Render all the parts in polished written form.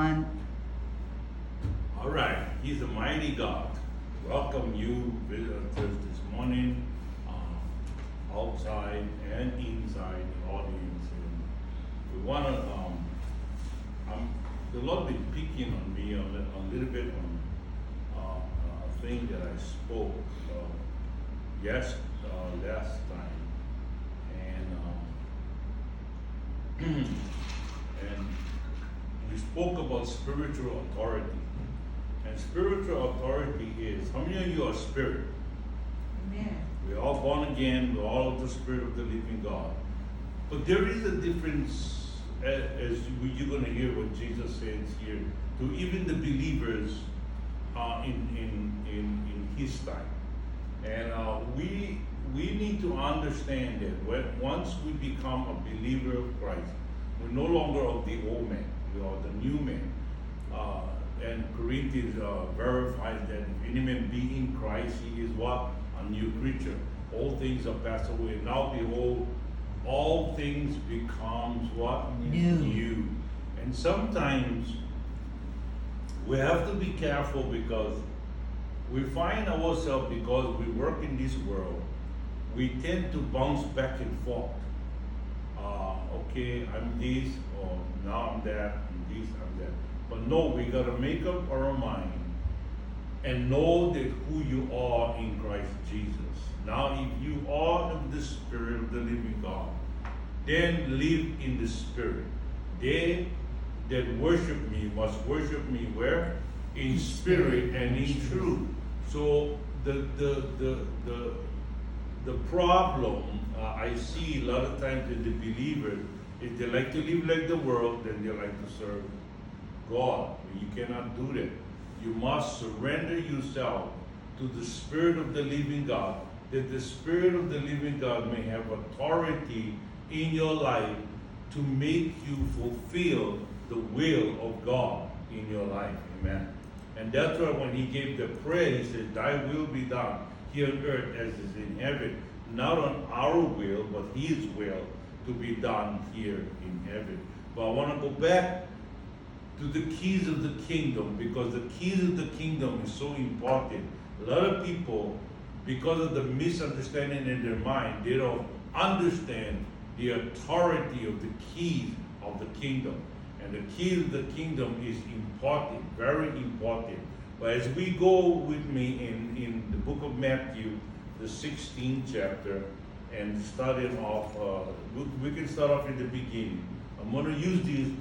everyone. All right, He's a mighty God. Welcome you, visitors, this morning, outside and inside the audience. And we want to, the Lord been picking on me a little bit on a thing that I spoke last time, and and we spoke about spiritual authority. And spiritual authority is, how many of you are spirit? Amen. We're all born again, we're all of the Spirit of the living God. But there is a difference, as you're going to hear what Jesus says here, to even the believers in His time. And we need to understand that once we become a believer of Christ, we're no longer of the old man, we are the new man. And Corinthians verifies that if any man be in Christ, he is what? A new creature. All things are passed away. Now behold, all things becomes what? New. And sometimes we have to be careful because we find ourselves, because we work in this world, we tend to bounce back and forth. Okay, I'm this, or now I'm that, I'm this, I'm that. But no, we got to make up our mind and know that who you are in Christ Jesus. Now, if you are of the Spirit of the living God, then live in the Spirit. They that worship me must worship me where? In spirit and in truth. So the problem I see a lot of times in the believers is they like to live like the world, then they like to serve God. You cannot do that. You must surrender yourself to the Spirit of the living God, that the Spirit of the living God may have authority in your life to make you fulfill the will of God in your life. Amen. And that's why when He gave the prayer, He said, Thy will be done here on earth as is in heaven. Not on our will, but His will to be done here in heaven. But I want to go back to the keys of the kingdom, because the keys of the kingdom is so important. A lot of people, because of the misunderstanding in their mind, they don't understand the authority of the keys of the kingdom. And the keys of the kingdom is important, very important. But as we go with me in the book of Matthew, the 16th chapter, and starting off, we can start off in the beginning. I'm going to use these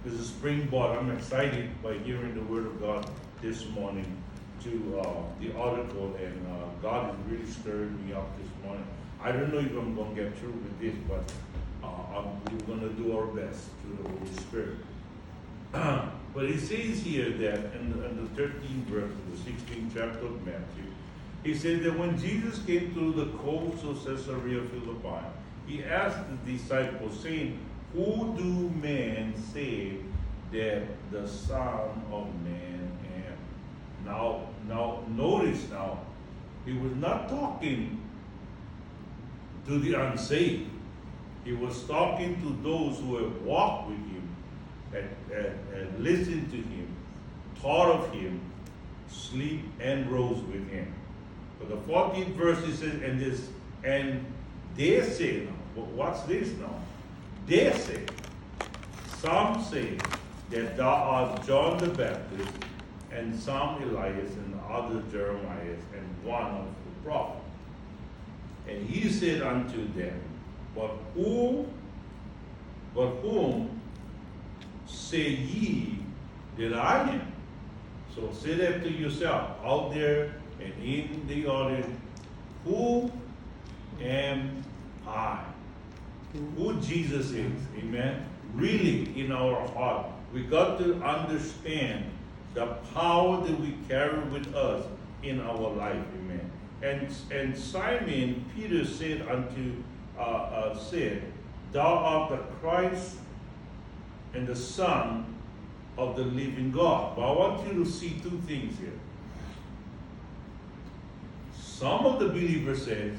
as a springboard. I'm excited by hearing the word of God this morning to the article, and God has really stirred me up this morning. I don't know if I'm going to get through with this, but we're going to do our best through the Holy Spirit. But it says here that in the 13th verse of the 16th chapter of Matthew, he said that when Jesus came to the coast of Caesarea Philippi, he asked the disciples, saying, Who do men say that the Son of Man am? Now, notice now, he was not talking to the unsaved. He was talking to those who have walked with him, and listened to him, thought of him, sleep and rose with him. But the 14th verse it says, and they say now, what's this now? They say, some say that thou art John the Baptist, and some Elias, and others Jeremiah, and one of the prophets. And he said unto them, But whom say ye that I am? So say that to yourself, out there and in the audience, who am I? Who Jesus is, amen? Really in our heart, we got to understand the power that we carry with us in our life, amen. And Simon Peter said Thou art the Christ and the Son of the living God. But I want you to see two things here. Some of the believers says,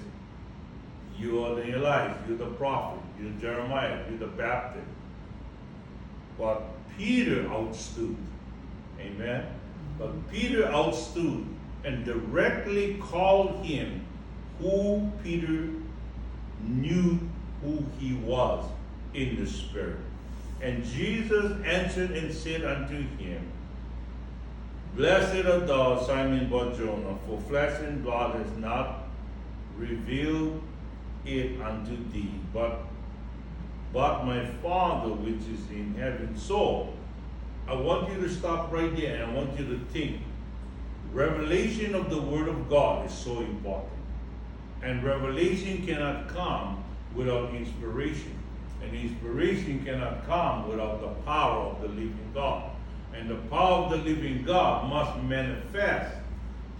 you are the Elias, you're the prophet, you're Jeremiah, you're the Baptist. but Peter outstood. Amen. But Peter outstood and directly called him who Peter knew who he was in the Spirit. And Jesus answered and said unto him, Blessed art thou, Simon Bar-Jonah, for flesh and blood has not revealed it unto thee, but my Father which is in heaven. So, I want you to stop right there and I want you to think. Revelation of the Word of God is so important. And revelation cannot come without inspiration. And inspiration cannot come without the power of the living God. And the power of the living God must manifest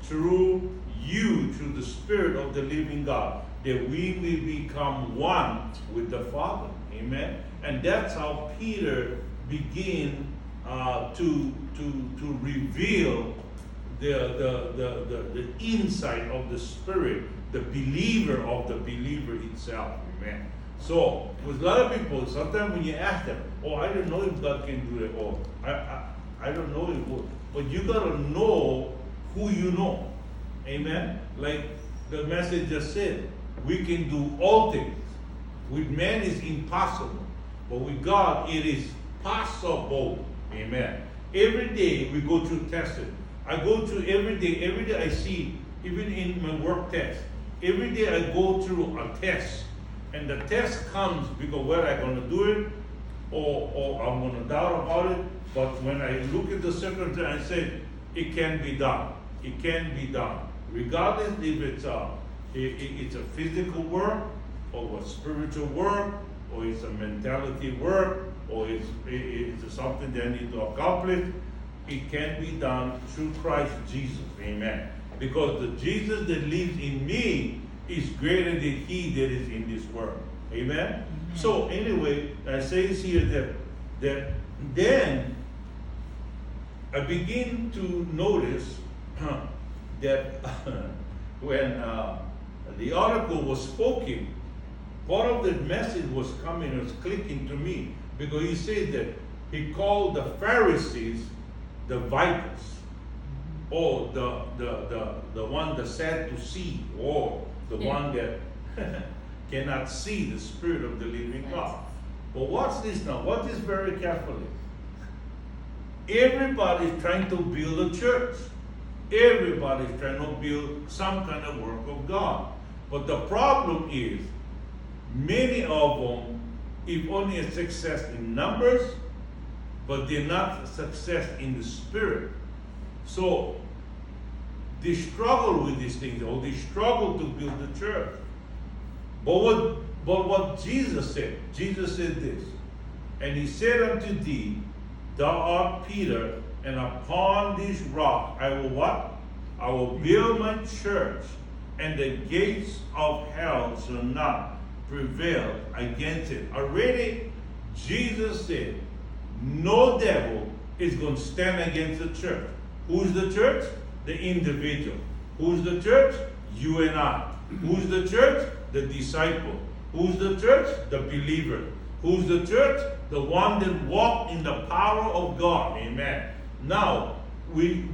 through you, through the Spirit of the living God, that we will become one with the Father. Amen. And that's how Peter began to reveal the insight of the Spirit, the believer of the believer itself. Amen. So, with a lot of people, sometimes when you ask them, oh, I don't know if God can do it, or I don't know if, but you got to know who you know. Amen? Like the message just said, we can do all things. With man it's impossible, but with God it is possible. Amen. Every day we go through testing. I go through every day I see, even in my work test, every day I go through a test. And the test comes because whether I'm going to do it or I'm going to doubt about it. But when I look at the circumstance, I say, it can be done. It can be done. Regardless if it's a physical work or a spiritual work or it's a mentality work or it's something that I need to accomplish, it can be done through Christ Jesus. Amen. Because the Jesus that lives in me is greater than he that is in this world. Amen? So anyway, I say here that then I begin to notice that when the article was spoken, part of the message was coming, was clicking to me, because he said that he called the Pharisees the vipers, or the one that sad to see, or the one that cannot see the Spirit of the living God. But watch this now. Watch this very carefully. Everybody's trying to build a church. Everybody's trying to build some kind of work of God. But the problem is, many of them, if only a success in numbers, but they're not a success in the Spirit. So they struggle with these things, or they struggle to build the church. But what Jesus said this, and he said unto thee, thou art Peter, and upon this rock I will what? I will build my church, and the gates of hell shall not prevail against it. Already Jesus said, no devil is going to stand against the church. Who's the church? The individual. Who's the church? You and I. Who's the church? The disciple. Who's the church? The believer. Who's the church? The one that walked in the power of God. Amen. Now, let me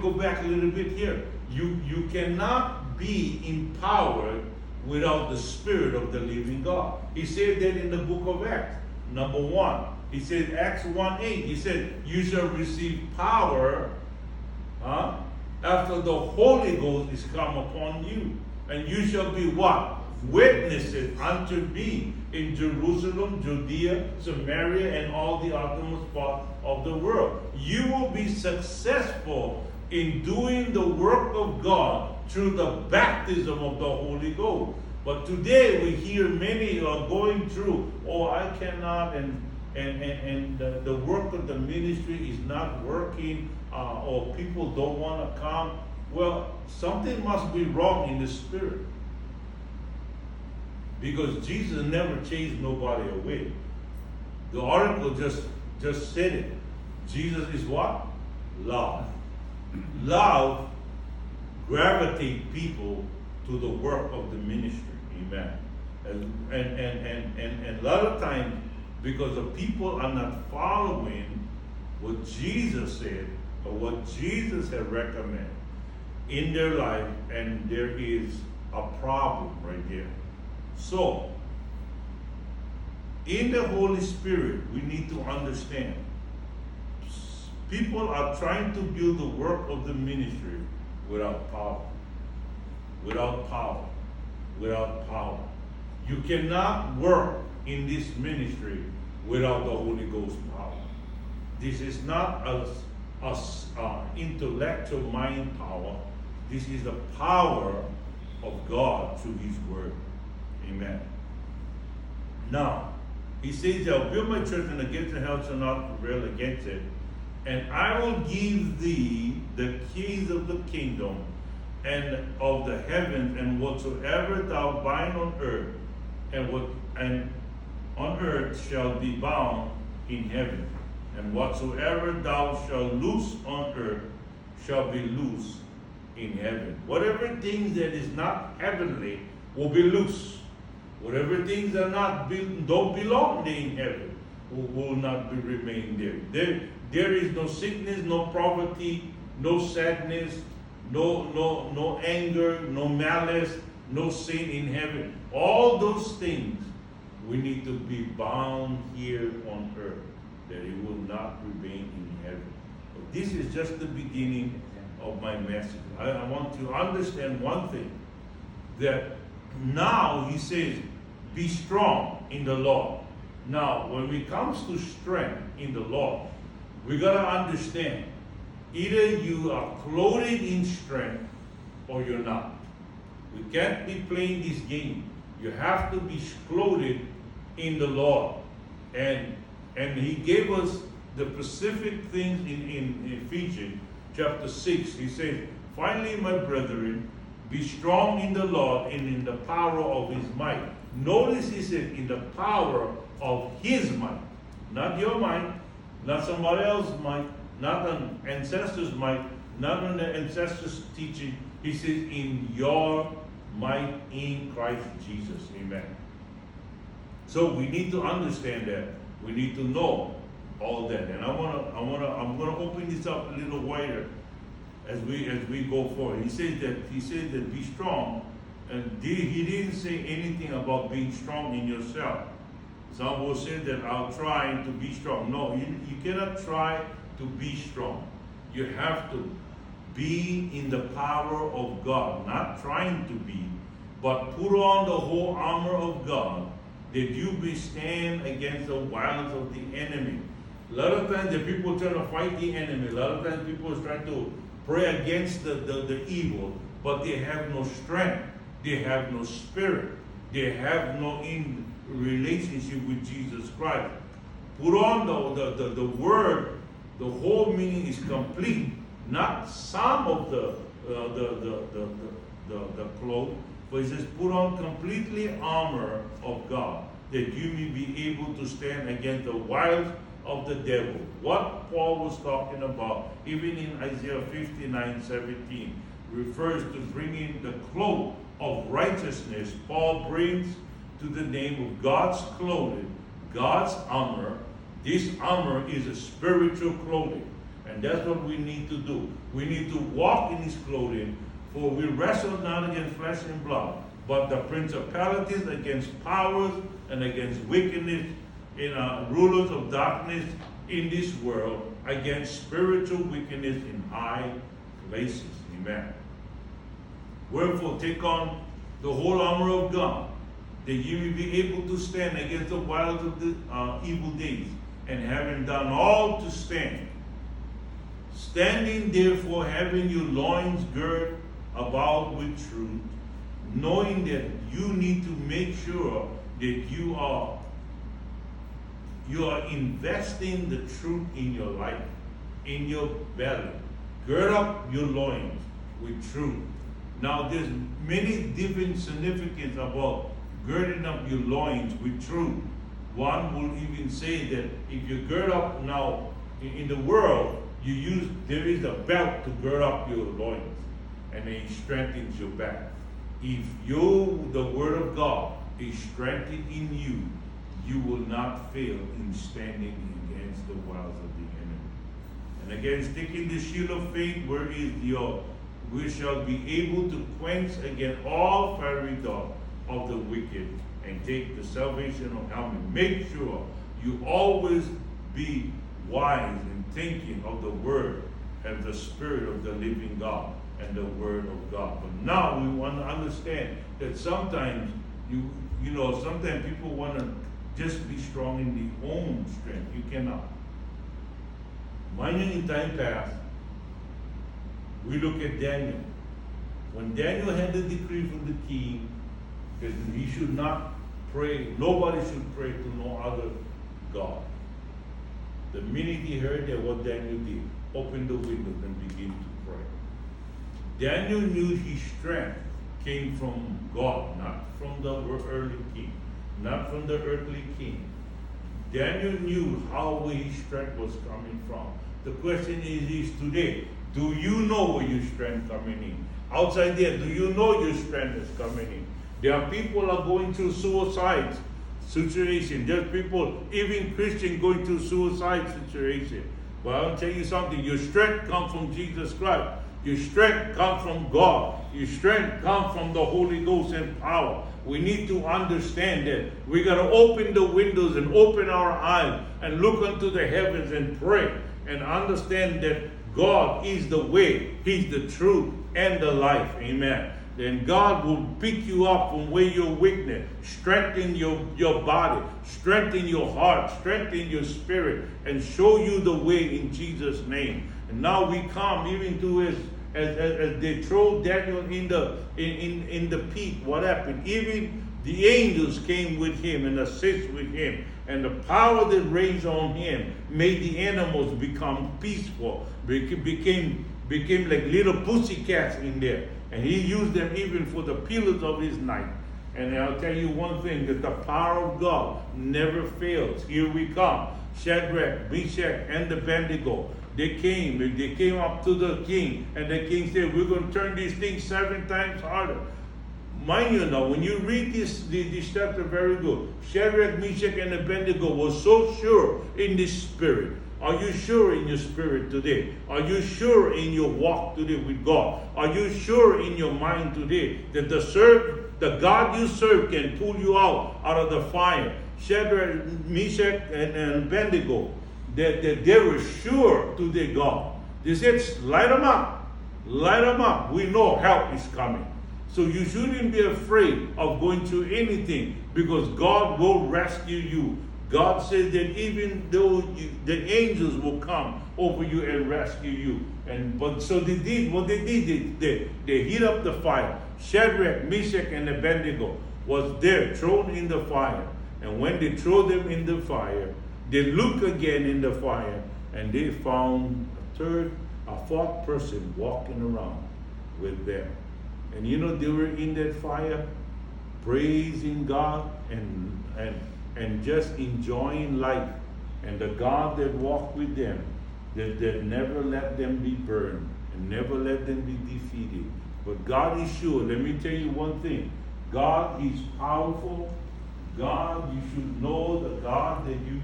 go back a little bit here. You cannot be empowered without the Spirit of the living God. He said that in the book of Acts. Number 1. He said, Acts 1:8. He said, you shall receive power after the Holy Ghost is come upon you. And you shall be what? Witnesses unto me in Jerusalem, Judea, Samaria, and all the uttermost parts of the world. You will be successful in doing the work of God through the baptism of the Holy Ghost. But today we hear many are going through, oh, I cannot, and the work of the ministry is not working, or people don't want to come. Well, something must be wrong in the spirit. Because Jesus never chased nobody away. The article just said it. Jesus is what? Love. Love gravitates people to the work of the ministry. Amen. And a lot of times because the people are not following what Jesus said or what Jesus had recommended in their life, and there is a problem right there. So, in the Holy Spirit, we need to understand people are trying to build the work of the ministry without power. Without power. Without power. You cannot work in this ministry without the Holy Ghost power. This is not a intellectual mind power. This is the power of God through His Word. Amen. Now, He says, I'll build my church, and the gates of hell shall not prevail against it. And I will give thee the keys of the kingdom and of the heavens, and whatsoever thou bind on earth, and on earth shall be bound in heaven. And whatsoever thou shalt loose on earth shall be loose in heaven. Whatever things that is not heavenly will be loose. Whatever things are not don't belong in heaven will not be remain there. There is no sickness, no poverty, no sadness, no anger, no malice, no sin in heaven. All those things we need to be bound here on earth, that it will not remain in heaven. But this is just the beginning of my message. I want to understand one thing, that now He says, be strong in the Lord. Now, when it comes to strength in the Lord, we got to understand, either you are clothed in strength or you're not. We can't be playing this game. You have to be clothed in the Lord. And He gave us the specific things in Ephesians chapter 6. He says, finally, my brethren, be strong in the Lord and in the power of His might. Notice He said, in the power of His might. Not your might, not somebody else's might, not an ancestor's might, not an ancestor's teaching. He says, in your might in Christ Jesus. Amen. So we need to understand that. We need to know all that. And I'm gonna open this up a little wider as we go forward. He said that be strong, and He didn't say anything about being strong in yourself. Some will say that I'll try to be strong. No, you cannot try to be strong. You have to be in the power of God, not trying to be, but put on the whole armor of God, that you may stand against the wiles of the enemy. A lot of times the people try to fight the enemy. A lot of times people try to pray against the evil, but they have no strength. They have no spirit. They have no relationship with Jesus Christ. Put on the word. The whole meaning is complete, not some of the clothes. But it says, put on completely armor of God, that you may be able to stand against the wiles of the devil. What Paul was talking about, even in Isaiah 59:17, refers to bringing the cloak of righteousness. Paul brings to the name of God's clothing, God's armor. This armor is a spiritual clothing, and that's what we need to do. We need to walk in His clothing, for we wrestle not against flesh and blood, but the principalities, against powers, and against wickedness in rulers of darkness in this world, against spiritual wickedness in high places. Amen. Wherefore, take on the whole armor of God, that you may be able to stand against the wiles of the evil days, and having done all to stand. Standing therefore, having your loins girt about with truth, knowing that you need to make sure that you are investing the truth in your life, in your belly. Gird up your loins with truth. Now, there's many different significance about girding up your loins with truth. One will even say that if you gird up now, in the world, there is a belt to gird up your loins, and it strengthens your back. If the word of God is strengthened in you, you will not fail in standing against the wiles of the enemy. And again, taking the shield of faith, where is your, we shall be able to quench against all fiery dart of the wicked, and take the salvation of helmet. Make sure you always be wise in thinking of the word and the spirit of the living God and the word of God. But now we want to understand that sometimes sometimes people want to just be strong in their own strength. You cannot. Mind you, in time past, we look at Daniel. When Daniel had the decree from the king that he should not pray, nobody should pray to no other God. The minute he heard that, what Daniel did, opened the windows and began to pray. Daniel knew his strength came from God, not from the earthly king, not from the earthly king. Daniel knew how his strength was coming from. The question is today, do you know where your strength coming in? Outside there, do you know your strength is coming in? There are people are going through suicide situation. There's people, even Christians, going through suicide situation. But I'll tell you something, your strength comes from Jesus Christ. Your strength comes from God. Your strength comes from the Holy Ghost and power. We need to understand that. We got to open the windows and open our eyes and look unto the heavens and pray and understand that God is the way, He's the truth and the life. Amen. Then God will pick you up from where you're weakness, strengthen your body, strengthen your heart, strengthen your spirit, and show you the way in Jesus' name. And now we come even to as they throw Daniel in the pit. What happened? Even the angels came with him and assist with him, and the power that raised on him made the animals become peaceful, became like little pussycats in there. And he used them even for the pillars of his night. And I'll tell you one thing, that the power of God never fails. Here we come. Shadrach, Meshach, and Abednego. They came up to the king, and the king said, we're going to turn these things 7 times harder. Mind you now, when you read this chapter very good, Shadrach, Meshach, and Abednego was so sure in this spirit. Are you sure in your spirit today? Are you sure in your walk today with God? Are you sure in your mind today that the God you serve can pull you out of the fire? Shadrach, Meshach, and Abednego, that they were sure to their God. They said, light them up. Light them up. We know help is coming. So you shouldn't be afraid of going through anything, because God will rescue you. God says that even though the angels will come over you and rescue you. But so they did what they did. They heat up the fire. Shadrach, Meshach, and Abednego was there, thrown in the fire. And when they threw them in the fire, they looked again in the fire, and they found a fourth person walking around with them. And they were in that fire, praising God and just enjoying life. And the God that walked with them, that never let them be burned and never let them be defeated. But God is sure. Let me tell you one thing. God is powerful. God, you should know the God that you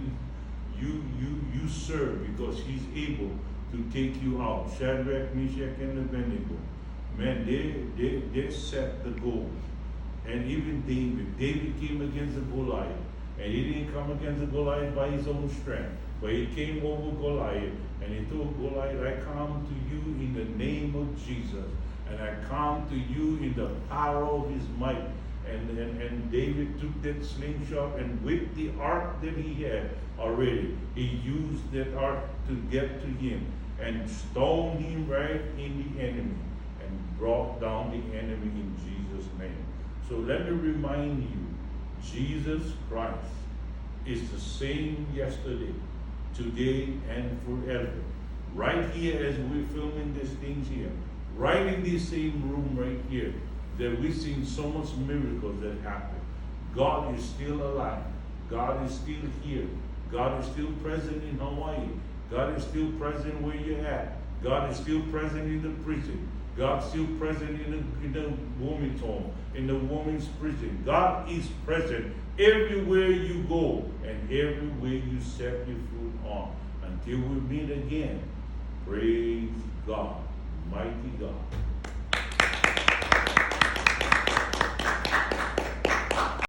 serve, because He's able to take you out. Shadrach, Meshach, and Abednego. Man, they set the goal. And even David came against the Goliath. And he didn't come against the Goliath by his own strength, but he came over Goliath, and he told Goliath, I come to you in the name of Jesus, and I come to you in the power of His might. And David took that slingshot, and with the ark that he had already, he used that ark to get to him and stoned him right in the enemy and brought down the enemy in Jesus' name. So let me remind you, Jesus Christ is the same yesterday, today, and forever. Right here as we're filming these things here, right in this same room right here, that we've seen so much miracles that happen. God is still alive. God is still here. God is still present in Hawaii. God is still present where you're at. God is still present in the prison. God's still present in the woman's home, in the woman's prison. God is present everywhere you go and everywhere you set your foot on. Until we meet again, praise God, mighty God.